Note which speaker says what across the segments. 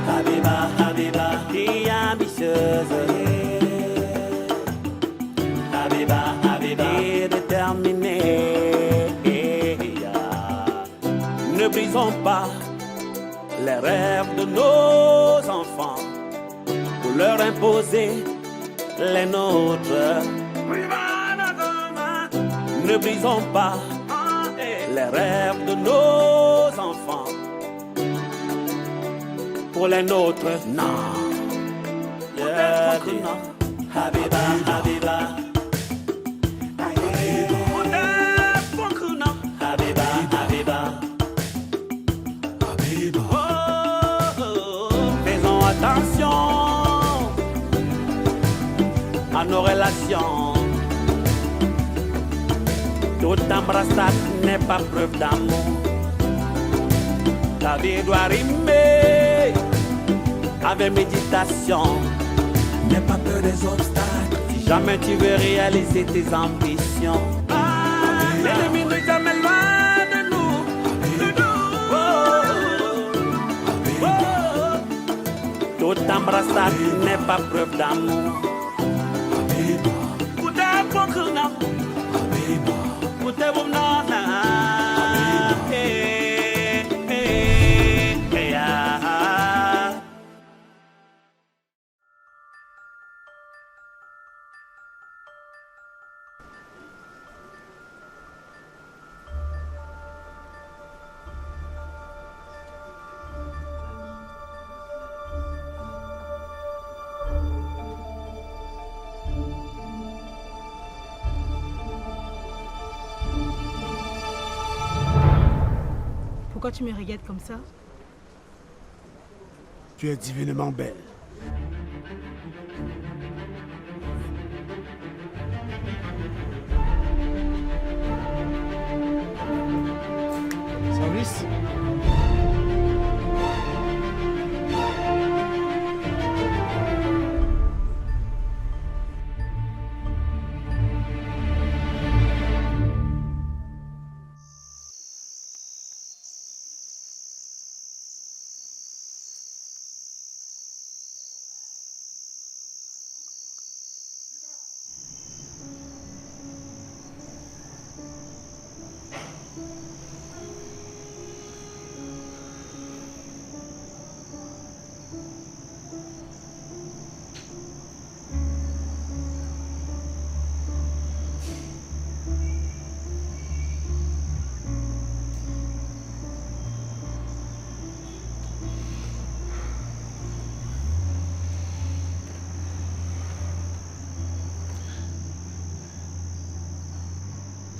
Speaker 1: Habiba, Habiba, fille ambitieuse. Habiba, Habiba, déterminée. Ne brisons pas les rêves de nos enfants pour leur imposer les nôtres. Ne brisons pas les rêves de nos enfants pour les nôtres. Non. Yeah, non. Habiba, Habiba. Habiba, Habiba. Faisons attention à nos relations. Toute embrassade n'est pas preuve d'amour. Ta vie doit rimer avec méditation. N'aie pas peur des obstacles. Si jamais tu veux réaliser tes ambitions, l'ennemi n'est jamais loin de nous. Toute embrassade n'est pas preuve d'amour.
Speaker 2: Pourquoi tu me regardes comme ça?
Speaker 3: Tu es divinement belle. Service?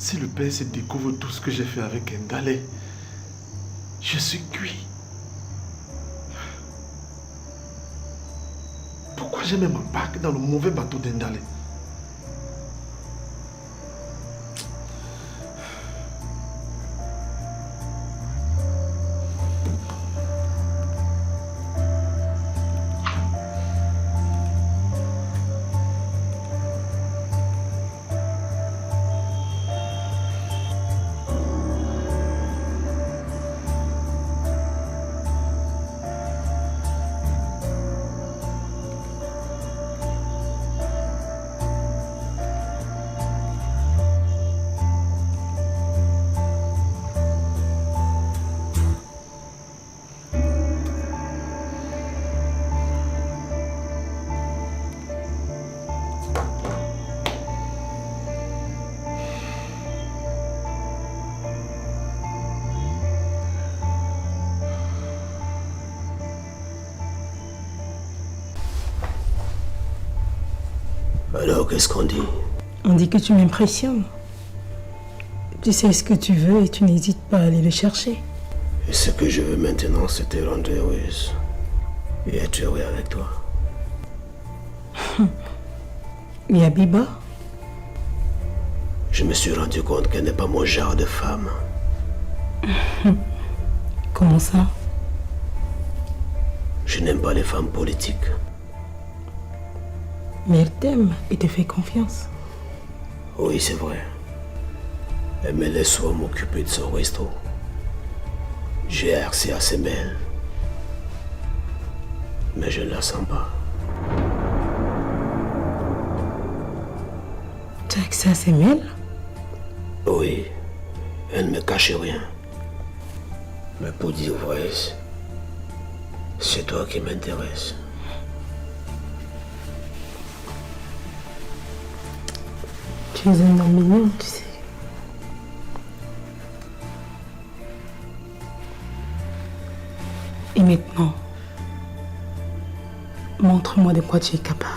Speaker 4: Si le père se découvre tout ce que j'ai fait avec Ndale, je suis cuit. Pourquoi j'ai même embarqué dans le mauvais bateau d'Ndale?
Speaker 5: Alors, qu'est-ce qu'on dit?
Speaker 2: On dit que tu m'impressionnes. Tu sais ce que tu veux et tu n'hésites pas à aller le chercher.
Speaker 5: Et ce que je veux maintenant, c'est te rendre heureuse. Et être heureux avec toi.
Speaker 2: Et Habiba?
Speaker 5: Je me suis rendu compte qu'elle n'est pas mon genre de femme.
Speaker 2: Comment ça?
Speaker 5: Je n'aime pas les femmes politiques.
Speaker 2: Mais elle t'aime et te fait confiance.
Speaker 5: Oui, c'est vrai. Elle me laisse souvent m'occuper de son resto. J'ai accès à ses mails. Mais je ne la sens pas.
Speaker 2: Tu as accès à ses mails?
Speaker 5: Oui, elle ne me cache rien. Mais pour dire vrai, c'est toi qui m'intéresse.
Speaker 2: Tu es un homme mignon, tu sais. Et maintenant, montre-moi de quoi tu es capable.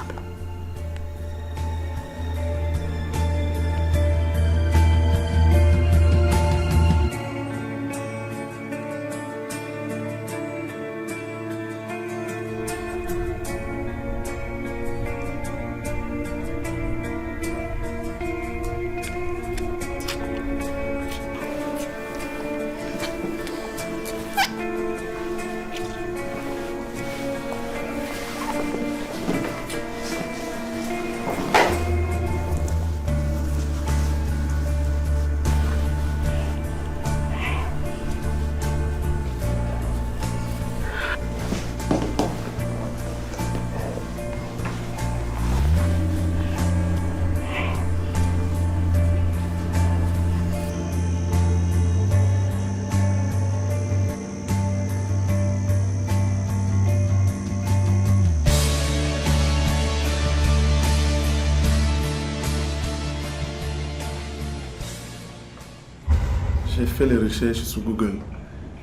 Speaker 4: J'ai fait les recherches sur Google.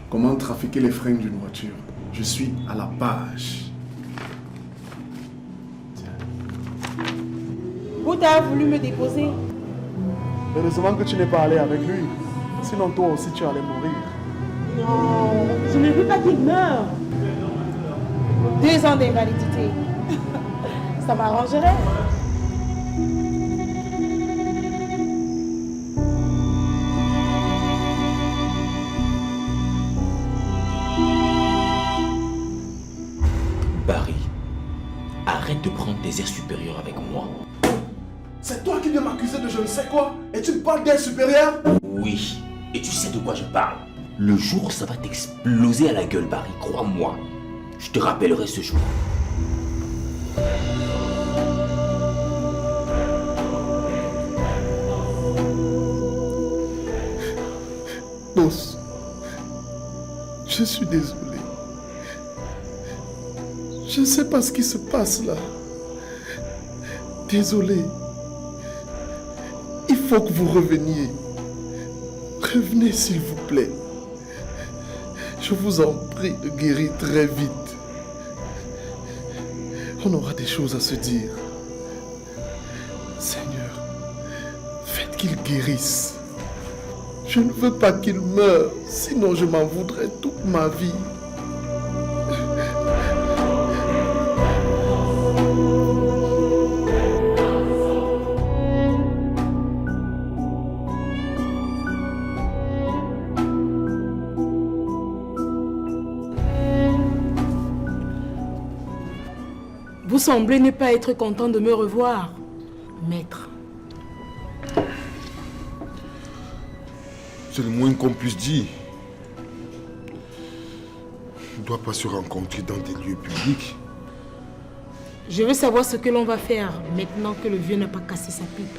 Speaker 4: Comment trafiquer les freins d'une voiture. Je suis à la page.
Speaker 3: Bouddha a voulu me déposer.
Speaker 4: Heureusement que tu n'es pas allé avec lui. Sinon toi aussi tu allais mourir.
Speaker 3: Non, je ne veux pas qu'il meure. 2 ans d'invalidité. Ça m'arrangerait.
Speaker 6: Barry, arrête de prendre des airs supérieurs avec moi.
Speaker 4: C'est toi qui viens m'accuser de je ne sais quoi et tu me parles d'air supérieur?
Speaker 6: Oui, et tu sais de quoi je parle. Le jour où ça va t'exploser à la gueule, Barry, crois-moi. Je te rappellerai ce jour.
Speaker 4: Boss, je suis désolé. Je ne sais pas ce qui se passe là. Désolé. Il faut que vous reveniez. Revenez s'il vous plaît. Je vous en prie de guérir très vite. On aura des choses à se dire. Seigneur, faites qu'il guérisse. Je ne veux pas qu'il meure, sinon je m'en voudrais toute ma vie.
Speaker 2: Vous semblez ne pas être content de me revoir, maître.
Speaker 7: C'est le moins qu'on puisse dire. On ne doit pas se rencontrer dans des lieux publics.
Speaker 2: Je veux savoir ce que l'on va faire maintenant que le vieux n'a pas cassé sa pipe.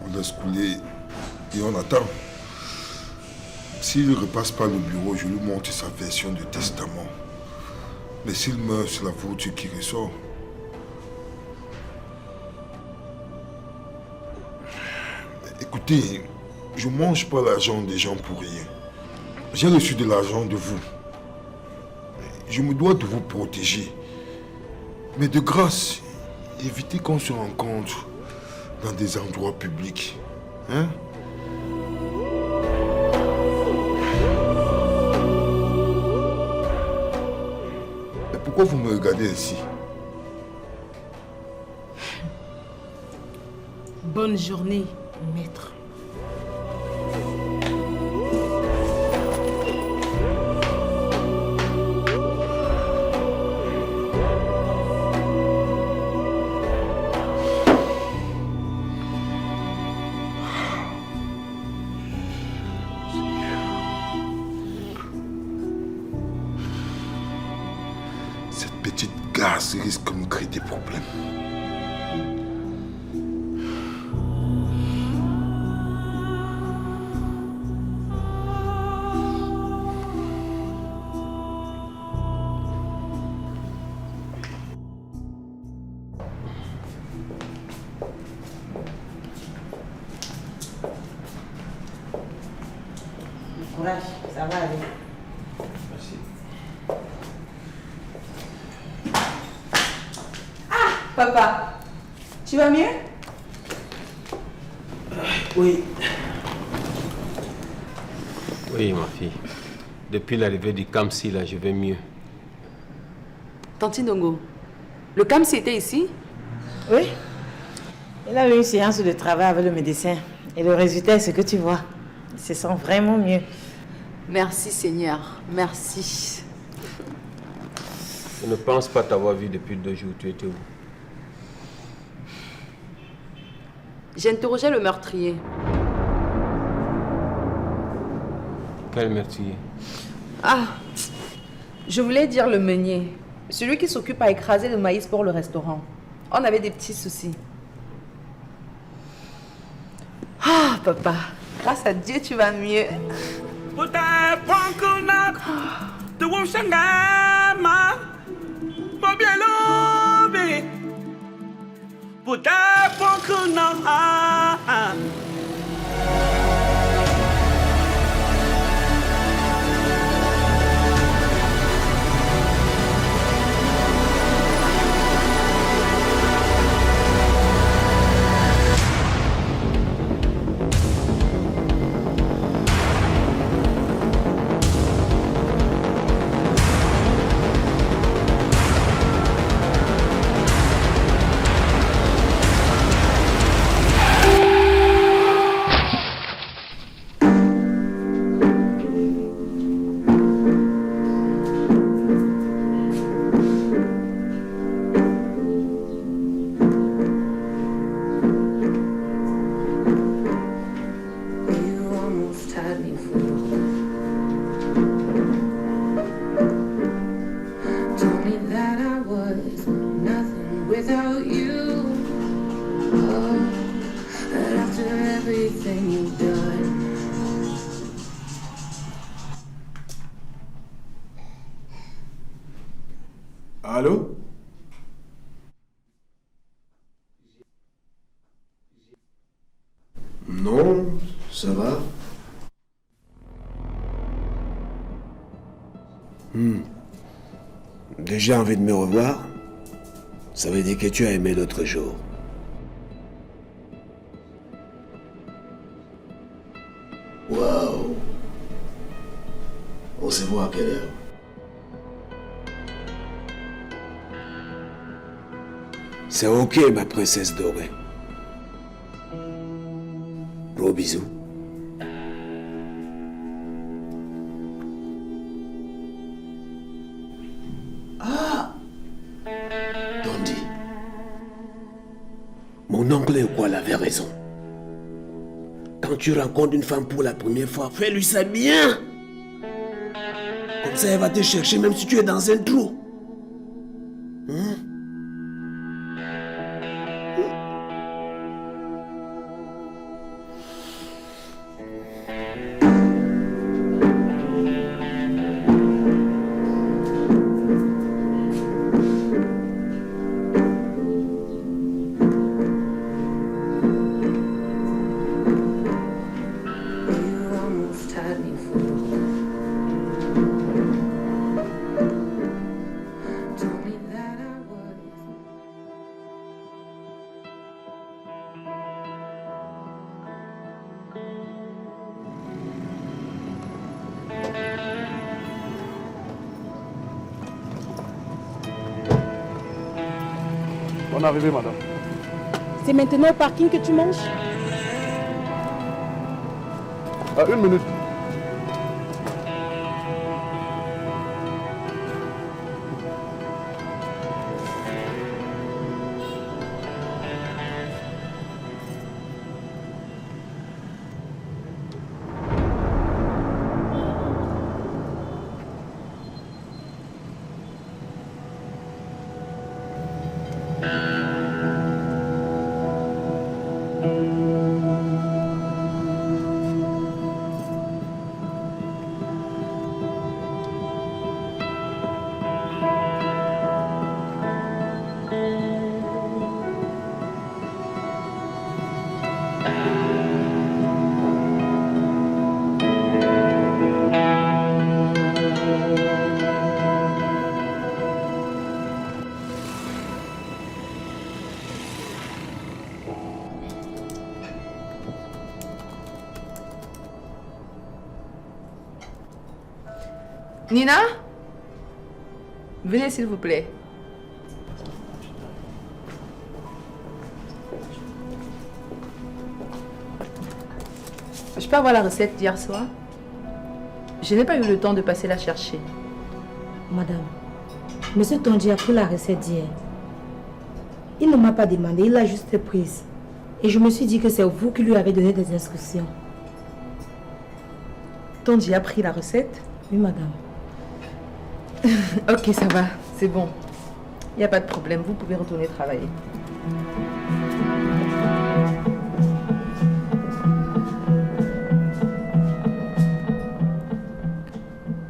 Speaker 7: On laisse couler et on attend. S'il ne repasse pas le bureau, je lui montre sa version de testament. Mais s'il meurt, c'est la voiture qui ressort. Écoutez, je ne mange pas l'argent des gens pour rien. J'ai reçu de l'argent de vous. Je me dois de vous protéger. Mais de grâce, évitez qu'on se rencontre dans des endroits publics. Hein? Mais pourquoi vous me regardez ainsi?
Speaker 2: Bonne journée, maître.
Speaker 7: petite garce risque de nous créer des problèmes.
Speaker 8: Courage, ça va aller.
Speaker 5: Merci.
Speaker 3: Papa, tu vas mieux?
Speaker 5: Oui. Oui, ma fille. Depuis l'arrivée du Kamsi, là, je vais mieux.
Speaker 9: Tante Ndongo, le Kamsi était ici?
Speaker 8: Oui. Il a eu une séance de travail avec le médecin. Et le résultat est ce que tu vois. Il se sent vraiment mieux.
Speaker 9: Merci Seigneur, merci.
Speaker 5: Je ne pense pas t'avoir vu depuis 2 jours. Tu étais où?
Speaker 9: J'interrogeais le meurtrier.
Speaker 5: Quel meurtrier?
Speaker 9: Ah, je voulais dire le meunier. Celui qui s'occupe à écraser le maïs pour le restaurant. On avait des petits soucis. Ah, papa, grâce à Dieu, tu vas mieux.
Speaker 7: Allô?
Speaker 5: Non, ça va. Déjà envie de me revoir? Ça veut dire que tu as aimé l'autre jour. Waouh! On se voit à quelle heure? C'est ok, ma princesse dorée. Gros bisous. Dondi. Mon oncle Ekwal avait raison. Quand tu rencontres une femme pour la première fois, fais-lui ça bien. Comme ça, elle va te chercher même si tu es dans un trou.
Speaker 10: Bonne arrivée, madame.
Speaker 3: C'est maintenant au parking que tu manges?
Speaker 10: 1 minute.
Speaker 9: Nina? Venez s'il vous plaît. Je peux avoir la recette d'hier soir? Je n'ai pas eu le temps de passer la chercher.
Speaker 2: Madame, Monsieur Tondi a pris la recette d'hier. Il ne m'a pas demandé, il l'a juste prise. Et je me suis dit que c'est vous qui lui avez donné des instructions.
Speaker 9: Tondi a pris la recette?
Speaker 2: Oui, madame.
Speaker 9: Ok, ça va, c'est bon. Il n'y a pas de problème, vous pouvez retourner travailler.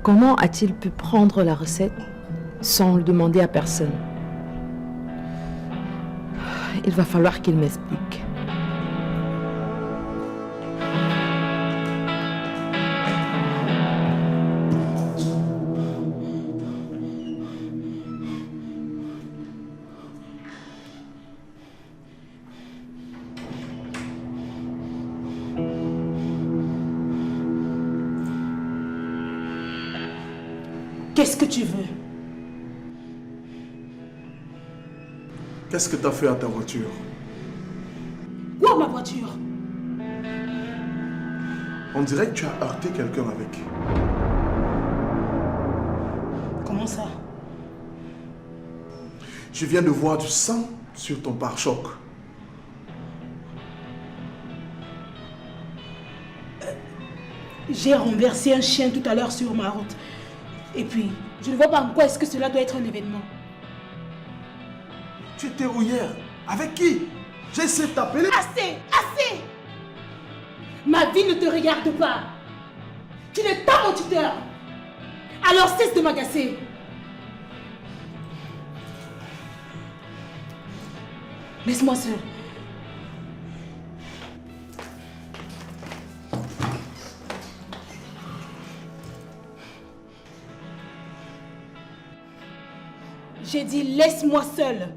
Speaker 9: Comment a-t-il pu prendre la recette sans le demander à personne? Il va falloir qu'il m'explique.
Speaker 3: Qu'est-ce que tu veux?
Speaker 4: Qu'est-ce que t'as fait à ta voiture?
Speaker 3: Où ma voiture?
Speaker 4: On dirait que tu as heurté quelqu'un avec.
Speaker 3: Comment ça?
Speaker 4: Je viens de voir du sang sur ton pare-choc.
Speaker 3: J'ai renversé un chien tout à l'heure sur ma route. Et puis, je ne vois pas en quoi est-ce que cela doit être un événement.
Speaker 4: Tu étais où hier? Avec qui? J'ai essayé de t'appeler.
Speaker 3: Assez! Assez! Ma vie ne te regarde pas. Tu n'es pas mon tuteur. Alors cesse de m'agacer. Laisse-moi seul. J'ai dit laisse-moi seul.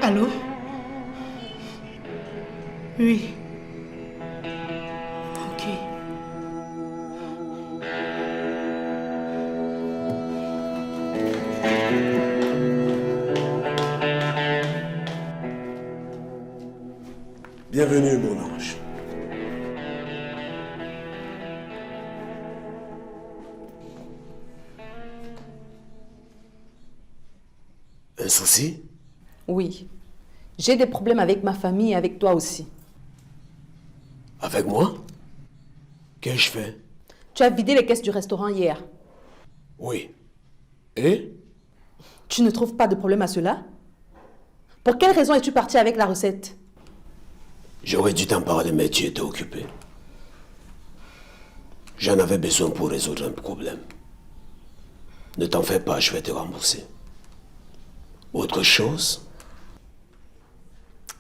Speaker 3: Allô? Oui. Ok.
Speaker 5: Bienvenue, mon ange. Un souci?
Speaker 9: Oui. J'ai des problèmes avec ma famille et avec toi aussi.
Speaker 5: Avec moi? Qu'ai-je fait?
Speaker 9: Tu as vidé les caisses du restaurant hier.
Speaker 5: Oui. Et?
Speaker 9: Tu ne trouves pas de problème à cela? Pour quelle raison es-tu parti avec la recette?
Speaker 5: J'aurais dû t'en parler, mais tu étais occupé. J'en avais besoin pour résoudre un problème. Ne t'en fais pas, je vais te rembourser. Autre chose?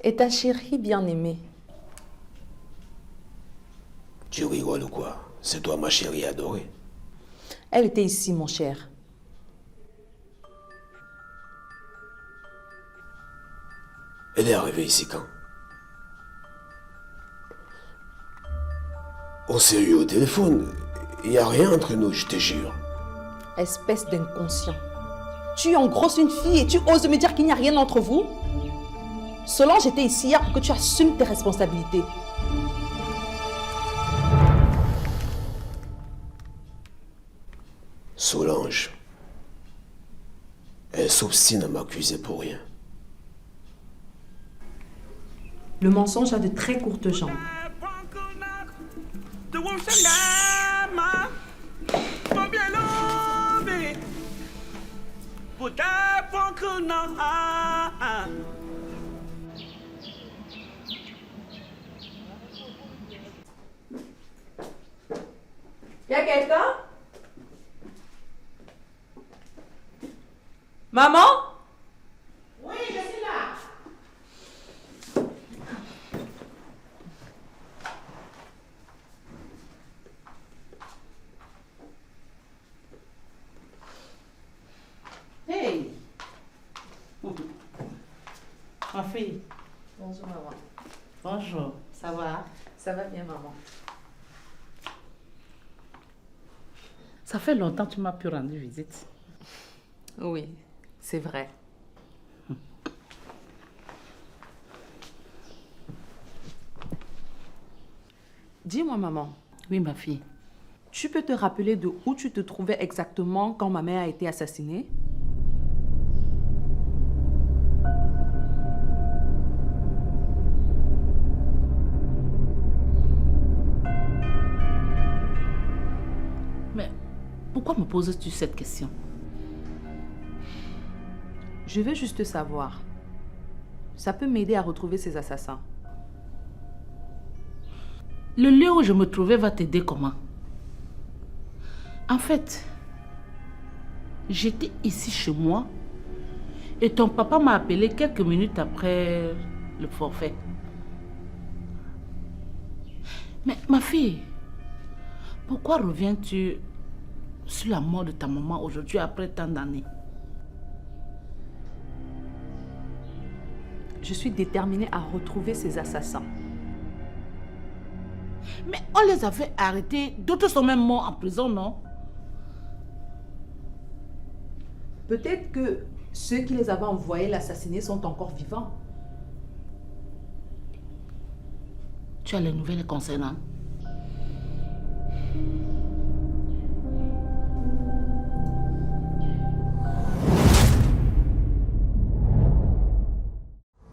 Speaker 9: Et ta chérie bien-aimée?
Speaker 5: Tu rigoles ou quoi? C'est toi ma chérie adorée.
Speaker 9: Elle était ici, mon cher.
Speaker 5: Elle est arrivée ici quand? On s'est eu au téléphone. Il n'y a rien entre nous, je te jure.
Speaker 9: Espèce d'inconscient. Tu engrosses une fille et tu oses me dire qu'il n'y a rien entre vous? Solange était ici hier pour que tu assumes tes responsabilités.
Speaker 5: Solange. Elle s'obstine à m'accuser pour rien.
Speaker 9: Le mensonge a de très courtes jambes.
Speaker 11: Y a quelqu'un?
Speaker 9: Maman?
Speaker 3: Oui, je suis là.
Speaker 8: Hey! Ma fille.
Speaker 9: Bonjour, maman.
Speaker 8: Bonjour. Ça va?
Speaker 9: Ça va bien, maman.
Speaker 8: Ça fait longtemps que tu m'as pu rendre visite.
Speaker 9: Oui, c'est vrai. Dis-moi, maman.
Speaker 8: Oui, ma fille.
Speaker 9: Tu peux te rappeler de où tu te trouvais exactement quand ma mère a été assassinée?
Speaker 8: Mais pourquoi me poses-tu cette question?
Speaker 9: Je veux juste savoir. Ça peut m'aider à retrouver ces assassins.
Speaker 8: Le lieu où je me trouvais va t'aider comment? En fait, j'étais ici chez moi et ton papa m'a appelé quelques minutes après le forfait. Mais ma fille, pourquoi reviens-tu sur la mort de ta maman aujourd'hui après tant d'années?
Speaker 9: Je suis déterminée à retrouver ces assassins.
Speaker 8: Mais on les avait arrêtés, d'autres sont même morts en prison, non?
Speaker 9: Peut-être que ceux qui les avaient envoyés l'assassiner sont encore vivants.
Speaker 8: Tu as les nouvelles concernant?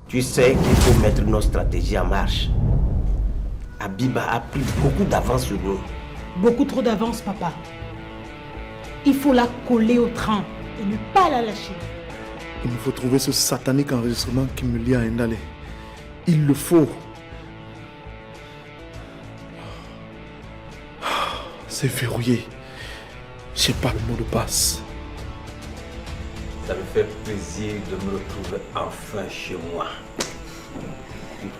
Speaker 5: Tu sais qu'il faut mettre nos stratégies en marche. Abiba a pris beaucoup d'avance sur nous.
Speaker 2: Beaucoup trop d'avance, papa. Il faut la coller au train et ne pas la lâcher.
Speaker 4: Il me faut trouver ce satanique enregistrement qui me lie à Ndalé. Il le faut. C'est verrouillé. Je n'ai pas le mot de passe.
Speaker 6: Ça me fait plaisir de me retrouver enfin chez moi.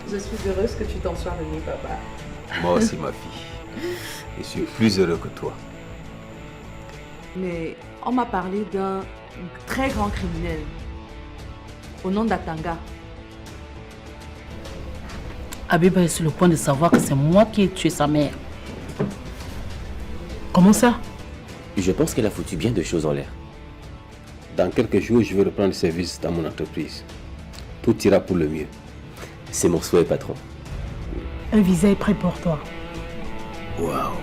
Speaker 9: Je suis heureuse que tu t'en sois remis, papa.
Speaker 6: Moi aussi, ma fille. Je suis plus heureux que toi.
Speaker 9: Mais on m'a parlé d'un très grand criminel au nom d'Atanga.
Speaker 8: Abiba est sur le point de savoir que c'est moi qui ai tué sa mère. Comment ça?
Speaker 5: Je pense qu'elle a foutu bien de choses en l'air. Dans quelques jours, je vais reprendre service dans mon entreprise. Tout ira pour le mieux. C'est mon souhait, patron.
Speaker 2: Un visa est prêt pour toi.
Speaker 5: Waouh!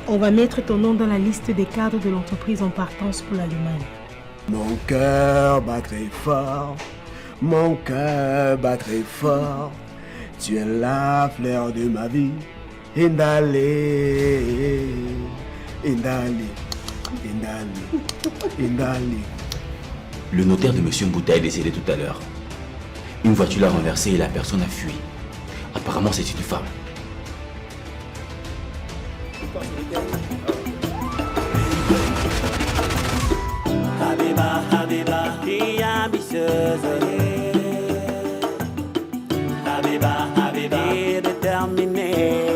Speaker 2: On va mettre ton nom dans la liste des cadres de l'entreprise en partance pour l'Allemagne.
Speaker 5: Mon cœur bat très fort. Mon cœur bat très fort. Tu es la fleur de ma vie. Ndalé. Ndalé. Ndalé. Ndalé.
Speaker 6: Le notaire de M. Mbouta est décédé tout à l'heure. Une voiture l'a renversé et la personne a fui. Apparemment, c'est une femme.
Speaker 1: Habiba, Habiba, fille ambitieuse. Habiba, Habiba, fille déterminée.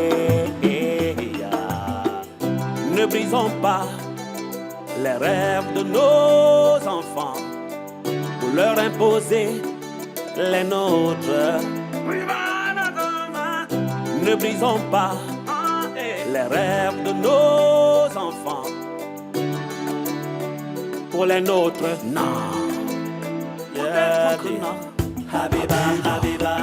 Speaker 1: Ne brisons pas les rêves de nos enfants pour leur imposer les nôtres. Ne brisons pas les rêves de nos enfants pour les nôtres. Non. Yeah, non. Habiba, Habiba.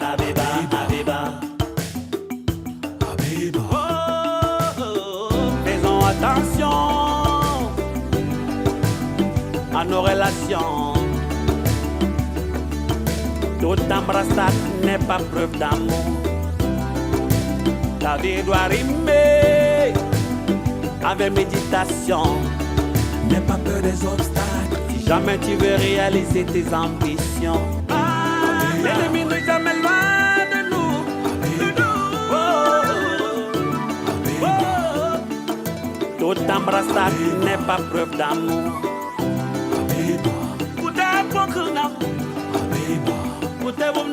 Speaker 1: Habiba, Habiba. Faisons attention à nos relations. Toute embrassade n'est pas preuve d'amour. La vie doit rimer avec méditation. N'aie pas peur des obstacles. Si jamais tu veux réaliser tes ambitions, l'ennemi n'est jamais loin de nous. Toute embrassade n'est pas preuve d'amour. Pour tes bons, pour tes bons,